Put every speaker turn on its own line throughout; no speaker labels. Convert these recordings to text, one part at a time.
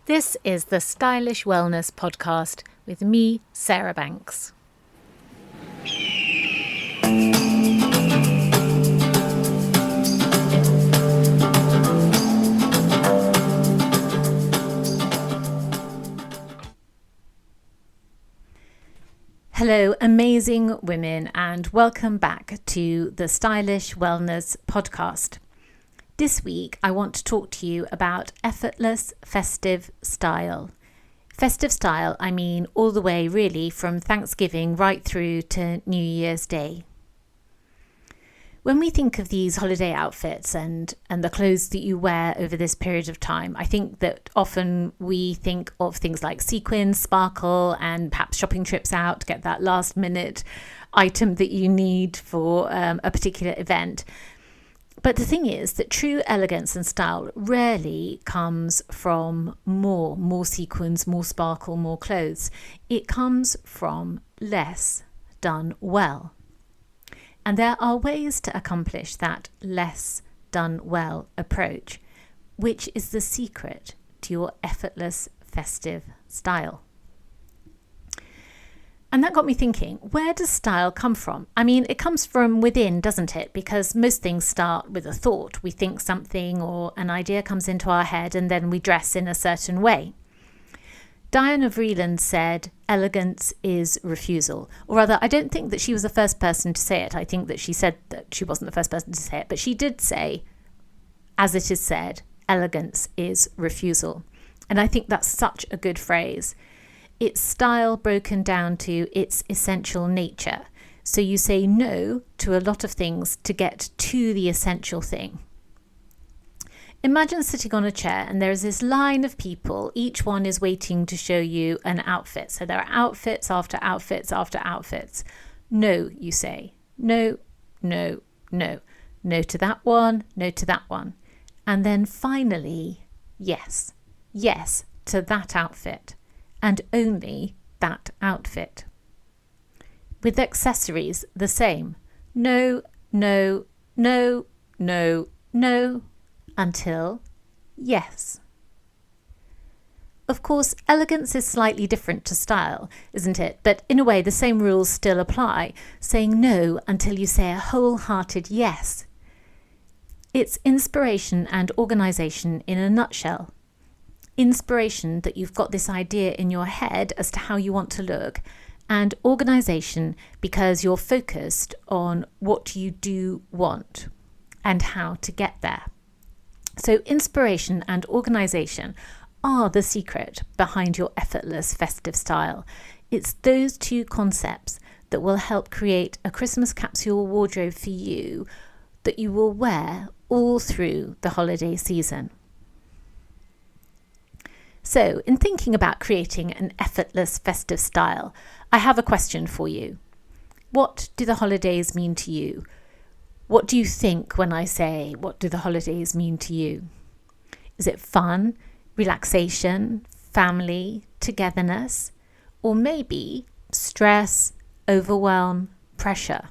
This is the Stylish Wellness Podcast with me, Sarah Banks. Hello, amazing women, and welcome back to the Stylish Wellness Podcast. This week, I want to talk to you about effortless festive style. Festive style, I mean all the way really from Thanksgiving right through to New Year's Day. When we think of these holiday outfits and the clothes that you wear over this period of time, I think that often we think of things like sequins, sparkle, and perhaps shopping trips out to get that last minute item that you need for a particular event. But the thing is that true elegance and style rarely comes from more sequins, more sparkle, more clothes. It comes from less done well. And there are ways to accomplish that less done well approach, which is the secret to your effortless festive style. And that got me thinking, where does style come from? I mean, it comes from within, doesn't it? Because most things start with a thought. We think something or an idea comes into our head and then we dress in a certain way. Diana Vreeland said, elegance is refusal. Or rather, I don't think that she was the first person to say it. I think that she said that she wasn't the first person to say it. But she did say, as it is said, elegance is refusal. And I think that's such a good phrase. It's style broken down to its essential nature. So you say no to a lot of things to get to the essential thing. Imagine sitting on a chair and there's this line of people. Each one is waiting to show you an outfit. So there are outfits after outfits after outfits. No, you say. No, no, no. No to that one, no to that one. And then finally, yes. Yes to that outfit. And only that outfit. With accessories, the same. No, no, no, no, no, until yes. Of course, elegance is slightly different to style, isn't it? But in a way, the same rules still apply, saying no until you say a wholehearted yes. It's inspiration and organisation in a nutshell. Inspiration that you've got this idea in your head as to how you want to look, and organisation because you're focused on what you do want and how to get there. So inspiration and organisation are the secret behind your effortless festive style. It's those two concepts that will help create a Christmas capsule wardrobe for you that you will wear all through the holiday season. So, in thinking about creating an effortless festive style, I have a question for you. What do the holidays mean to you? What do you think when I say, what do the holidays mean to you? Is it fun, relaxation, family, togetherness, or maybe stress, overwhelm, pressure?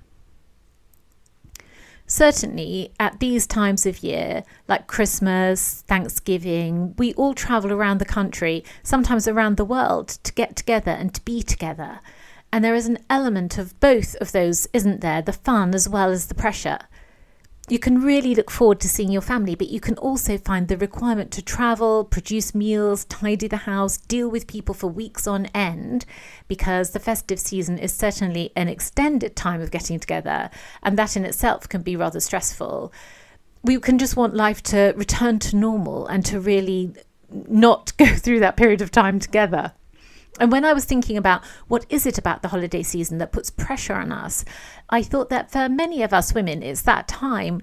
Certainly, at these times of year, like Christmas, Thanksgiving, we all travel around the country, sometimes around the world, to get together and to be together. And there is an element of both of those, isn't there? The fun as well as the pressure. You can really look forward to seeing your family, but you can also find the requirement to travel, produce meals, tidy the house, deal with people for weeks on end, because the festive season is certainly an extended time of getting together, and that in itself can be rather stressful. We can just want life to return to normal and to really not go through that period of time together. And when I was thinking about what is it about the holiday season that puts pressure on us, I thought that for many of us women, it's that time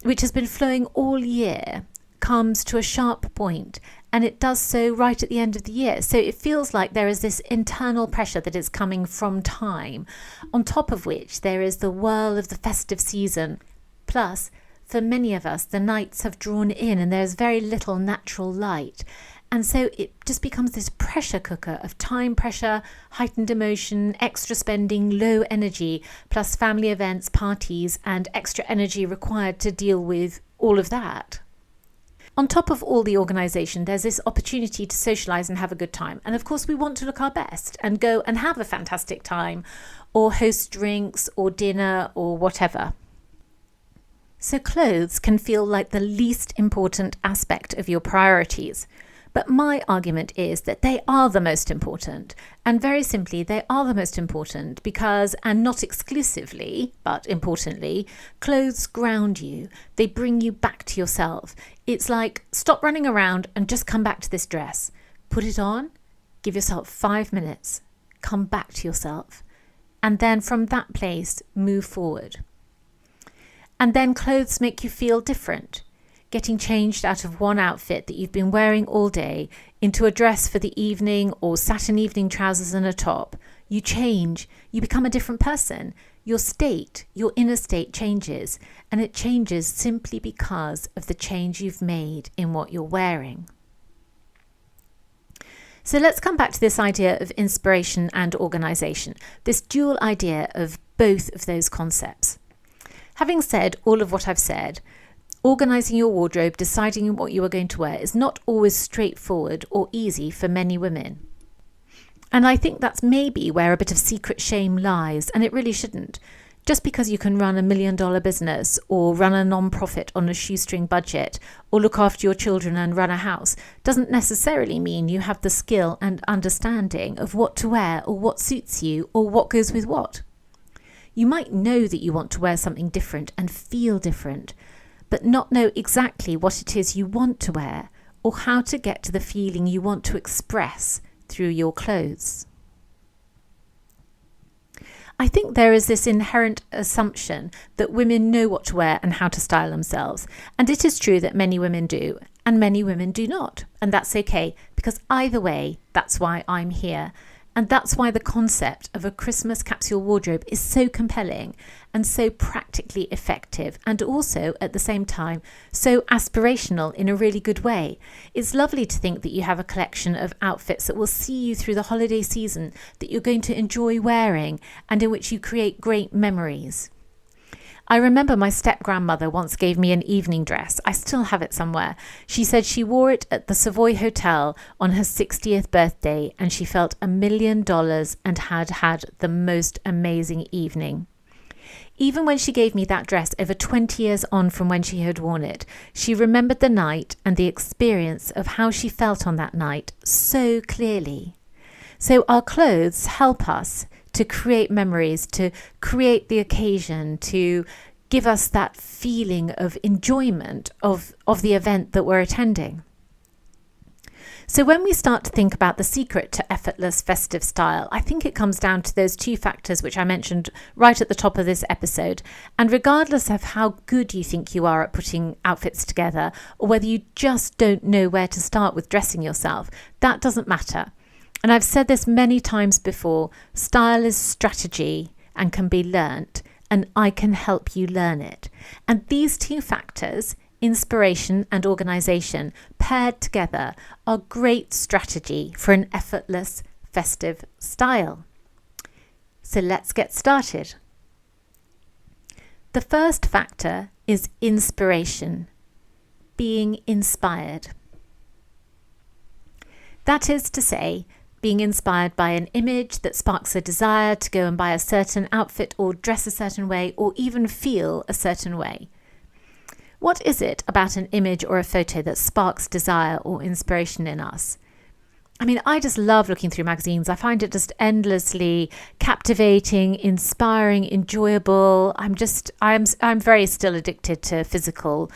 which has been flowing all year, comes to a sharp point, and it does so right at the end of the year. So it feels like there is this internal pressure that is coming from time, on top of which there is the whirl of the festive season. Plus, for many of us, the nights have drawn in and there's very little natural light. And so it just becomes this pressure cooker of time pressure, heightened emotion, extra spending, low energy, plus family events, parties, and extra energy required to deal with all of that. On top of all the organisation, there's this opportunity to socialise and have a good time. And of course, we want to look our best and go and have a fantastic time, or host drinks or dinner or whatever. So clothes can feel like the least important aspect of your priorities. But my argument is that they are the most important. And very simply, they are the most important because, and not exclusively, but importantly, clothes ground you. They bring you back to yourself. It's like, stop running around and just come back to this dress. Put it on, give yourself 5 minutes, come back to yourself. And then from that place, move forward. And then clothes make you feel different. Getting changed out of one outfit that you've been wearing all day into a dress for the evening or satin evening trousers and a top. You change, you become a different person. Your state, your inner state changes, and it changes simply because of the change you've made in what you're wearing. So let's come back to this idea of inspiration and organisation, this dual idea of both of those concepts. Having said all of what I've said, organising your wardrobe, deciding what you are going to wear is not always straightforward or easy for many women. And I think that's maybe where a bit of secret shame lies, and it really shouldn't. Just because you can run $1 million business or run a non-profit on a shoestring budget or look after your children and run a house doesn't necessarily mean you have the skill and understanding of what to wear or what suits you or what goes with what. You might know that you want to wear something different and feel different, but not know exactly what it is you want to wear or how to get to the feeling you want to express through your clothes. I think there is this inherent assumption that women know what to wear and how to style themselves. And it is true that many women do, and many women do not. And that's okay, because either way, that's why I'm here. And that's why the concept of a Christmas capsule wardrobe is so compelling and so practically effective, and also at the same time so aspirational in a really good way. It's lovely to think that you have a collection of outfits that will see you through the holiday season, that you're going to enjoy wearing, and in which you create great memories. I remember my step-grandmother once gave me an evening dress. I still have it somewhere. She said she wore it at the Savoy Hotel on her 60th birthday, and she felt $1 million and had had the most amazing evening. Even when she gave me that dress over 20 years on from when she had worn it, she remembered the night and the experience of how she felt on that night so clearly. So our clothes help us to create memories, to create the occasion, to give us that feeling of enjoyment of the event that we're attending. So when we start to think about the secret to effortless festive style, I think it comes down to those two factors which I mentioned right at the top of this episode. And regardless of how good you think you are at putting outfits together, or whether you just don't know where to start with dressing yourself, that doesn't matter. And I've said this many times before, style is strategy and can be learnt, and I can help you learn it. And these two factors, inspiration and organisation, paired together are great strategy for an effortless festive style. So let's get started. The first factor is inspiration, being inspired. That is to say, being inspired by an image that sparks a desire to go and buy a certain outfit or dress a certain way or even feel a certain way. What is it about an image or a photo that sparks desire or inspiration in us? I mean, I just love looking through magazines. I find it just endlessly captivating, inspiring, enjoyable. I'm very still addicted to physical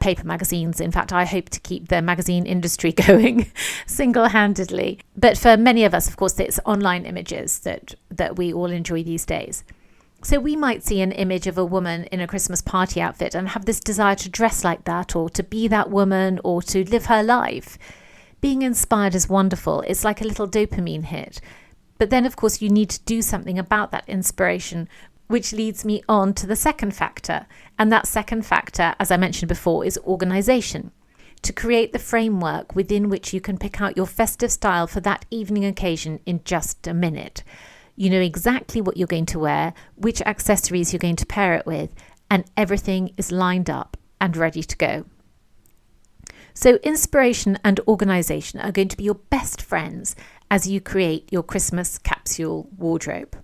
paper magazines. In fact, I hope to keep the magazine industry going single-handedly. But for many of us, of course, it's online images that we all enjoy these days. So we might see an image of a woman in a Christmas party outfit and have this desire to dress like that, or to be that woman, or to live her life. Being inspired is wonderful. It's like a little dopamine hit. But then, of course, you need to do something about that inspiration, which leads me on to the second factor. And that second factor, as I mentioned before, is organisation. To create the framework within which you can pick out your festive style for that evening occasion in just a minute. You know exactly what you're going to wear, which accessories you're going to pair it with, and everything is lined up and ready to go. So inspiration and organisation are going to be your best friends as you create your Christmas capsule wardrobe.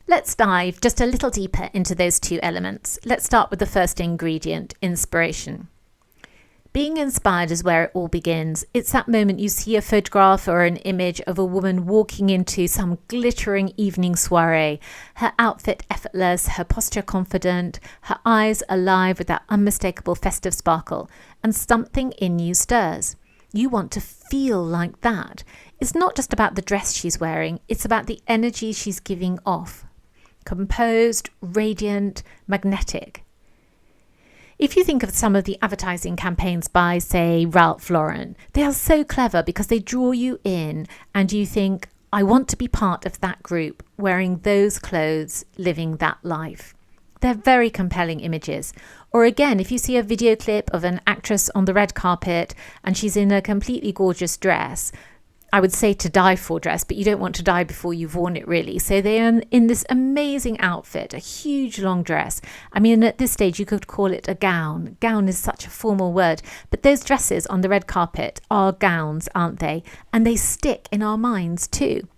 Let's dive just a little deeper into those two elements. Let's start with the first ingredient, inspiration. Being inspired is where it all begins. It's that moment you see a photograph or an image of a woman walking into some glittering evening soiree, her outfit effortless, her posture confident, her eyes alive with that unmistakable festive sparkle, and something in you stirs. You want to feel like that. It's not just about the dress she's wearing, it's about the energy she's giving off. Composed, radiant, magnetic. If you think of some of the advertising campaigns by, say, Ralph Lauren, they are so clever because they draw you in and you think, I want to be part of that group, wearing those clothes, living that life. They're very compelling images. Or again, if you see a video clip of an actress on the red carpet and she's in a completely gorgeous dress, I would say to die for dress, but you don't want to die before you've worn it really. So they are in this amazing outfit, a huge long dress. I mean, at this stage, you could call it a gown. Gown is such a formal word, but those dresses on the red carpet are gowns, aren't they? And they stick in our minds too.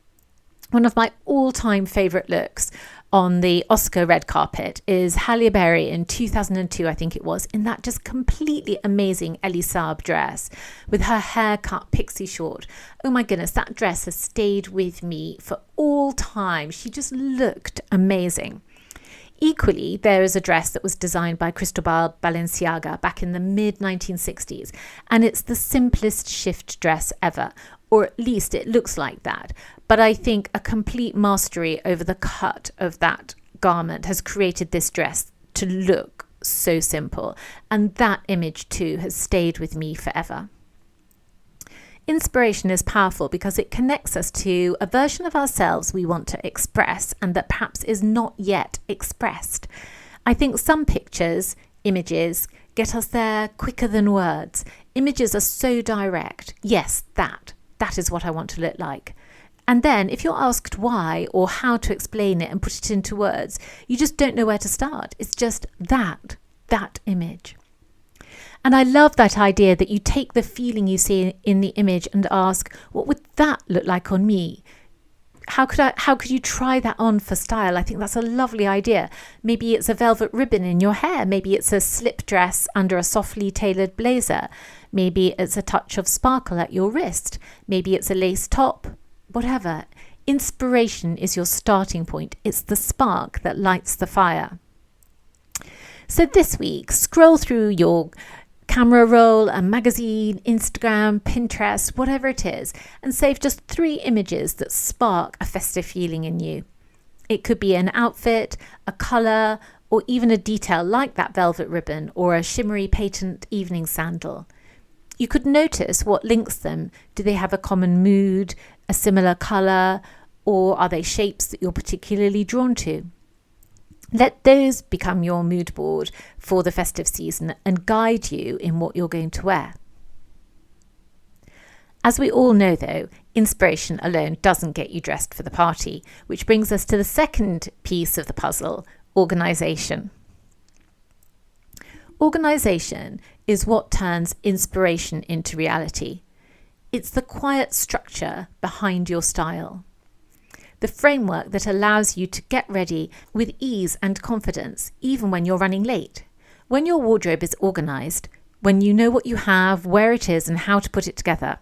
One of my all-time favourite looks on the Oscar red carpet is Halle Berry in 2002, I think it was, in that just completely amazing Elie Saab dress with her hair cut pixie short. Oh my goodness, that dress has stayed with me for all time. She just looked amazing. Equally, there is a dress that was designed by Cristobal Balenciaga back in the mid-1960s, and it's the simplest shift dress ever, or at least it looks like that. But I think a complete mastery over the cut of that garment has created this dress to look so simple, and that image too has stayed with me forever. Inspiration is powerful because it connects us to a version of ourselves we want to express and that perhaps is not yet expressed. I think some pictures, images, get us there quicker than words. Images are so direct. Yes, that is what I want to look like. And then if you're asked why or how to explain it and put it into words, you just don't know where to start. It's just that image. And I love that idea that you take the feeling you see in the image and ask, what would that look like on me? How could you try that on for style? I think that's a lovely idea. Maybe it's a velvet ribbon in your hair. Maybe it's a slip dress under a softly tailored blazer. Maybe it's a touch of sparkle at your wrist. Maybe it's a lace top. Whatever. Inspiration is your starting point. It's the spark that lights the fire. So this week, scroll through your camera roll, a magazine, Instagram, Pinterest, whatever it is, and save just 3 images that spark a festive feeling in you. It could be an outfit, a colour, or even a detail like that velvet ribbon or a shimmery patent evening sandal. You could notice what links them. Do they have a common mood, a similar colour, or are they shapes that you're particularly drawn to? Let those become your mood board for the festive season and guide you in what you're going to wear. As we all know though, inspiration alone doesn't get you dressed for the party, which brings us to the second piece of the puzzle, organisation. Organisation is what turns inspiration into reality. It's the quiet structure behind your style. The framework that allows you to get ready with ease and confidence, even when you're running late. When your wardrobe is organised, when you know what you have, where it is, and how to put it together,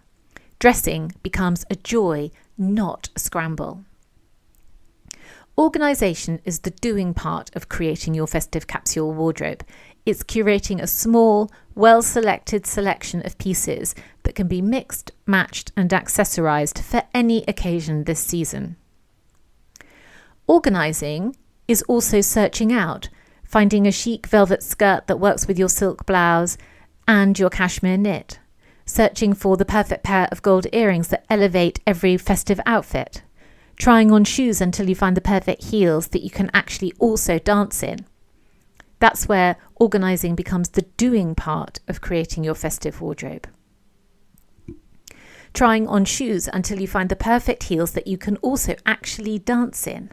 dressing becomes a joy, not a scramble. Organisation is the doing part of creating your festive capsule wardrobe. It's curating a small, well-selected selection of pieces that can be mixed, matched, and accessorised for any occasion this season. Organising is also searching out, finding a chic velvet skirt that works with your silk blouse and your cashmere knit, searching for the perfect pair of gold earrings that elevate every festive outfit, trying on shoes until you find the perfect heels that you can actually also dance in. That's where organising becomes the doing part of creating your festive wardrobe. Trying on shoes until you find the perfect heels that you can also actually dance in.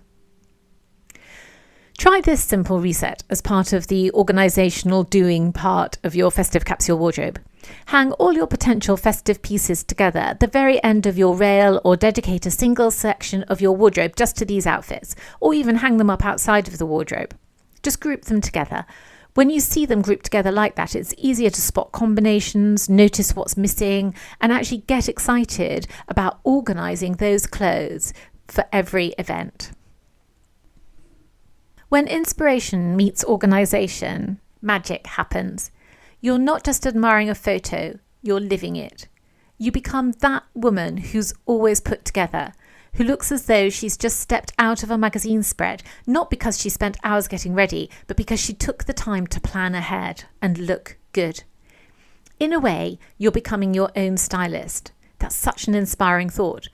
Try this simple reset as part of the organisational doing part of your festive capsule wardrobe. Hang all your potential festive pieces together at the very end of your rail, or dedicate a single section of your wardrobe just to these outfits, or even hang them up outside of the wardrobe. Just group them together. When you see them grouped together like that, it's easier to spot combinations, notice what's missing, and actually get excited about organising those clothes for every event. When inspiration meets organisation, magic happens. You're not just admiring a photo, you're living it. You become that woman who's always put together, who looks as though she's just stepped out of a magazine spread, not because she spent hours getting ready, but because she took the time to plan ahead and look good. In a way, you're becoming your own stylist. That's such an inspiring thought.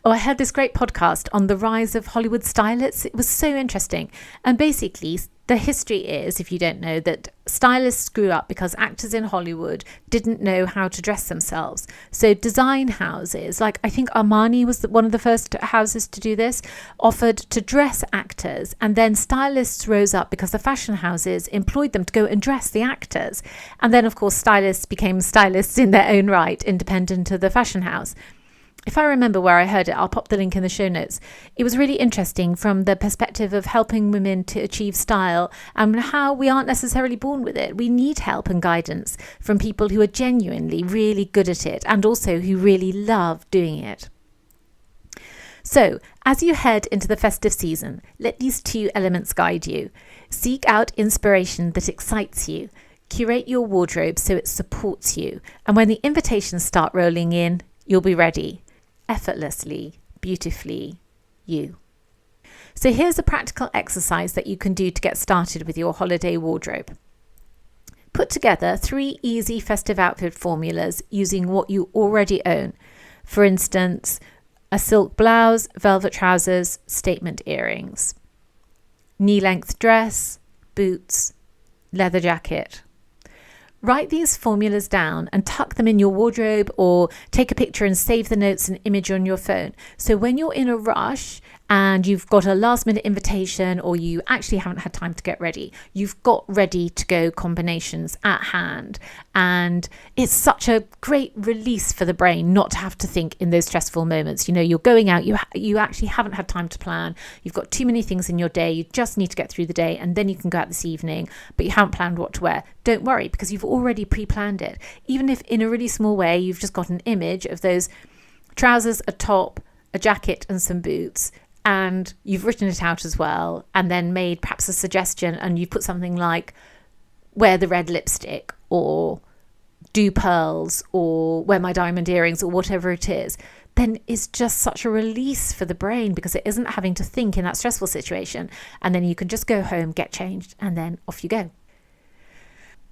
Oh, I heard this great podcast on the rise of Hollywood stylists. It was so interesting. And basically, the history is, if you don't know, that stylists grew up because actors in Hollywood didn't know how to dress themselves. So design houses, like I think Armani was one of the first houses to do this, offered to dress actors, and then stylists rose up because the fashion houses employed them to go and dress the actors. And then, of course, stylists became stylists in their own right, independent of the fashion house. If I remember where I heard it, I'll pop the link in the show notes. It was really interesting from the perspective of helping women to achieve style and how we aren't necessarily born with it. We need help and guidance from people who are genuinely really good at it and also who really love doing it. So, as you head into the festive season, let these two elements guide you. Seek out inspiration that excites you. Curate your wardrobe so it supports you. And when the invitations start rolling in, you'll be ready. Effortlessly, beautifully, you. So here's a practical exercise that you can do to get started with your holiday wardrobe. Put together 3 easy festive outfit formulas using what you already own. For instance, a silk blouse, velvet trousers, statement earrings, knee-length dress, boots, leather jacket. Write these formulas down and tuck them in your wardrobe, or take a picture and save the notes and image on your phone. So when you're in a rush and you've got a last minute invitation, or you actually haven't had time to get ready, you've got ready to go combinations at hand. And it's such a great release for the brain not to have to think in those stressful moments. You know, you're going out, you actually haven't had time to plan. You've got too many things in your day. You just need to get through the day, and then you can go out this evening, but you haven't planned what to wear. Don't worry, because you've already pre-planned it. Even if in a really small way, you've just got an image of those trousers, a top, a jacket and some boots, and you've written it out as well, and then made perhaps a suggestion, and you put something like wear the red lipstick, or do pearls, or wear my diamond earrings, or whatever it is, then it's just such a release for the brain because it isn't having to think in that stressful situation. And then you can just go home, get changed, and then off you go.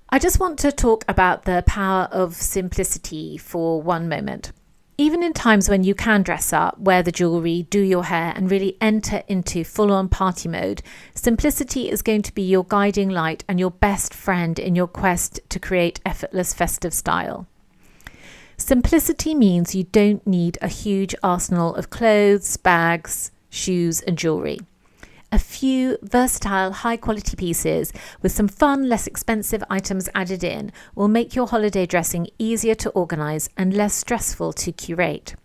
I just want to talk about the power of simplicity for one moment. Even in times when you can dress up, wear the jewellery, do your hair, and really enter into full-on party mode, simplicity is going to be your guiding light and your best friend in your quest to create effortless festive style. Simplicity means you don't need a huge arsenal of clothes, bags, shoes, and jewellery. A few versatile, high-quality pieces with some fun, less expensive items added in will make your holiday dressing easier to organise and less stressful to curate.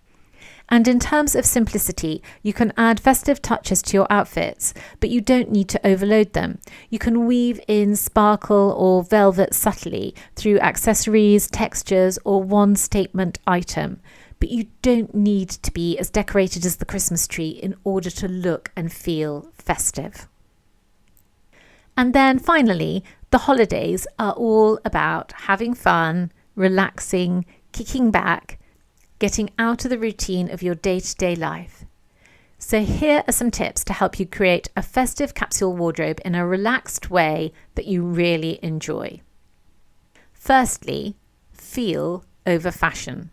And in terms of simplicity, you can add festive touches to your outfits, but you don't need to overload them. You can weave in sparkle or velvet subtly through accessories, textures, or one statement item. But you don't need to be as decorated as the Christmas tree in order to look and feel festive. And then finally, the holidays are all about having fun, relaxing, kicking back, getting out of the routine of your day-to-day life. So here are some tips to help you create a festive capsule wardrobe in a relaxed way that you really enjoy. Firstly, feel over fashion.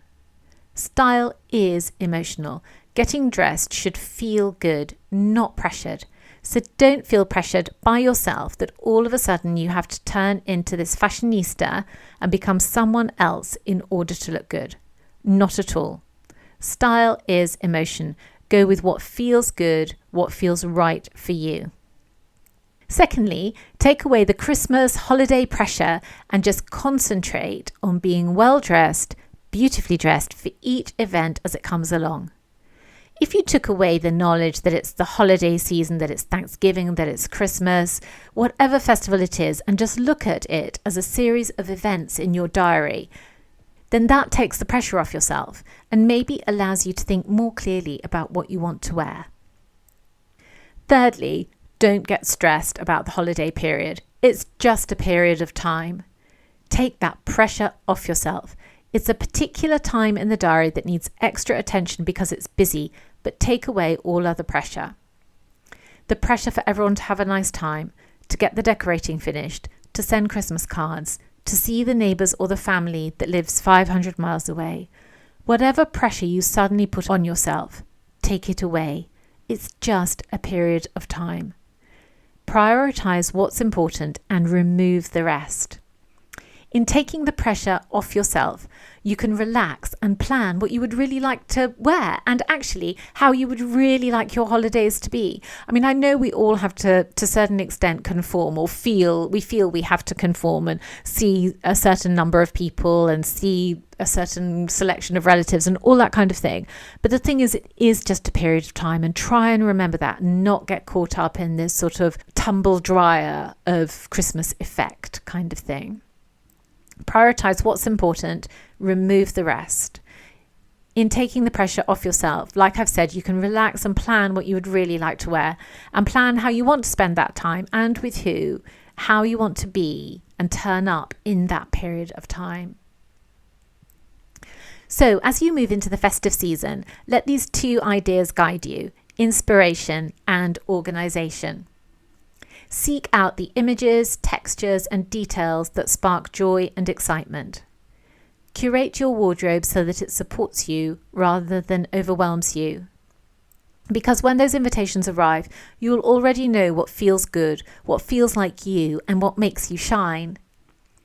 Style is emotional. Getting dressed should feel good, not pressured. So don't feel pressured by yourself that all of a sudden you have to turn into this fashionista and become someone else in order to look good. Not at all. Style is emotion. Go with what feels good, what feels right for you. Secondly, take away the Christmas holiday pressure and just concentrate on being well dressed, beautifully dressed for each event as it comes along. If you took away the knowledge that it's the holiday season, that it's Thanksgiving, that it's Christmas, whatever festival it is, and just look at it as a series of events in your diary, then that takes the pressure off yourself and maybe allows you to think more clearly about what you want to wear. Thirdly, don't get stressed about the holiday period. It's just a period of time. Take that pressure off yourself. It's a particular time in the diary that needs extra attention because it's busy, but take away all other pressure. The pressure for everyone to have a nice time, to get the decorating finished, to send Christmas cards, to see the neighbours or the family that lives 500 miles away. Whatever pressure you suddenly put on yourself, take it away. It's just a period of time. Prioritize what's important and remove the rest. In taking the pressure off yourself, you can relax and plan what you would really like to wear and actually how you would really like your holidays to be. I mean, I know we all have to a certain extent conform or feel we have to conform and see a certain number of people and see a certain selection of relatives and all that kind of thing. But the thing is, it is just a period of time, and try and remember that and not get caught up in this sort of tumble dryer of Christmas effect kind of thing. Prioritize what's important, remove the rest. In taking the pressure off yourself, like I've said, you can relax and plan what you would really like to wear and plan how you want to spend that time and with who, how you want to be and turn up in that period of time. So as you move into the festive season, let these two ideas guide you: inspiration and organization. Seek out the images, textures, and details that spark joy and excitement. Curate your wardrobe so that it supports you rather than overwhelms you. Because when those invitations arrive, you'll already know what feels good, what feels like you, and what makes you shine.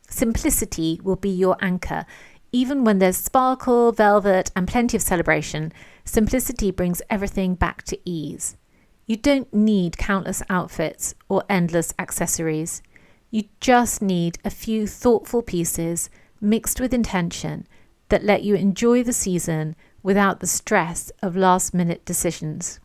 Simplicity will be your anchor. Even when there's sparkle, velvet, and plenty of celebration, simplicity brings everything back to ease. You don't need countless outfits or endless accessories. You just need a few thoughtful pieces mixed with intention that let you enjoy the season without the stress of last-minute decisions.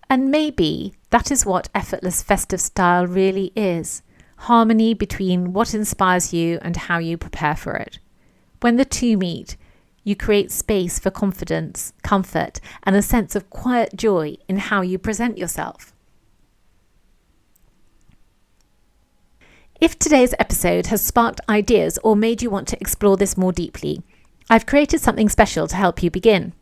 And maybe that is what effortless festive style really is: harmony between what inspires you and how you prepare for it. When the two meet, you create space for confidence, comfort, and a sense of quiet joy in how you present yourself. If today's episode has sparked ideas or made you want to explore this more deeply, I've created something special to help you begin.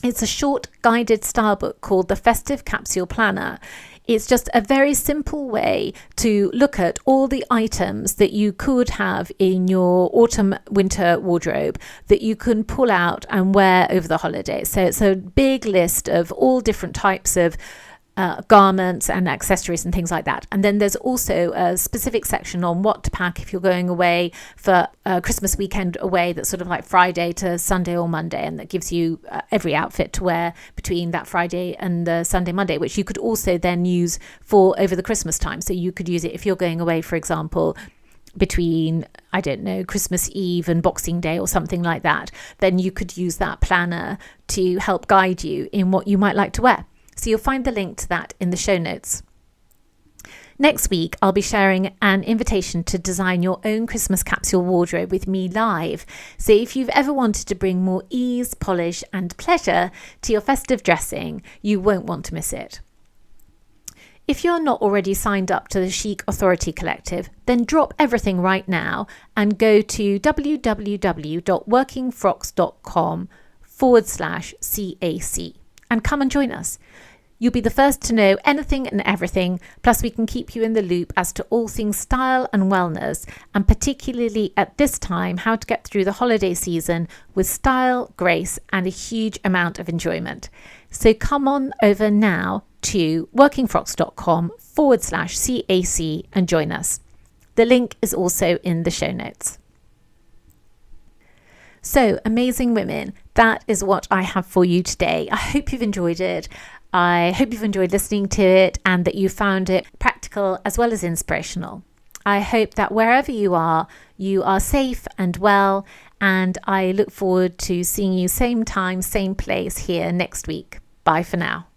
It's a short guided style book called the Festive Capsule Planner. It's just a very simple way to look at all the items that you could have in your autumn-winter wardrobe that you can pull out and wear over the holidays. So it's a big list of all different types of garments and accessories and things like that. And then there's also a specific section on what to pack if you're going away for a Christmas weekend away, that's sort of like Friday to Sunday or Monday, and that gives you every outfit to wear between that Friday and the Sunday, Monday, which you could also then use for over the Christmas time. So you could use it if you're going away, for example, between, I don't know, Christmas Eve and Boxing Day or something like that. Then you could use that planner to help guide you in what you might like to wear. So you'll find the link to that in the show notes. Next week, I'll be sharing an invitation to design your own Christmas capsule wardrobe with me live. So if you've ever wanted to bring more ease, polish, and pleasure to your festive dressing, you won't want to miss it. If you're not already signed up to the Chic Authority Collective, then drop everything right now and go to www.workingfrocks.com/CAC and come and join us. You'll be the first to know anything and everything, plus we can keep you in the loop as to all things style and wellness, and particularly at this time, how to get through the holiday season with style, grace, and a huge amount of enjoyment. So come on over now to workingfrocks.com/CAC and join us. The link is also in the show notes. So, amazing women, that is what I have for you today. I hope you've enjoyed it. I hope you've enjoyed listening to it and that you found it practical as well as inspirational. I hope that wherever you are safe and well, and I look forward to seeing you same time, same place here next week. Bye for now.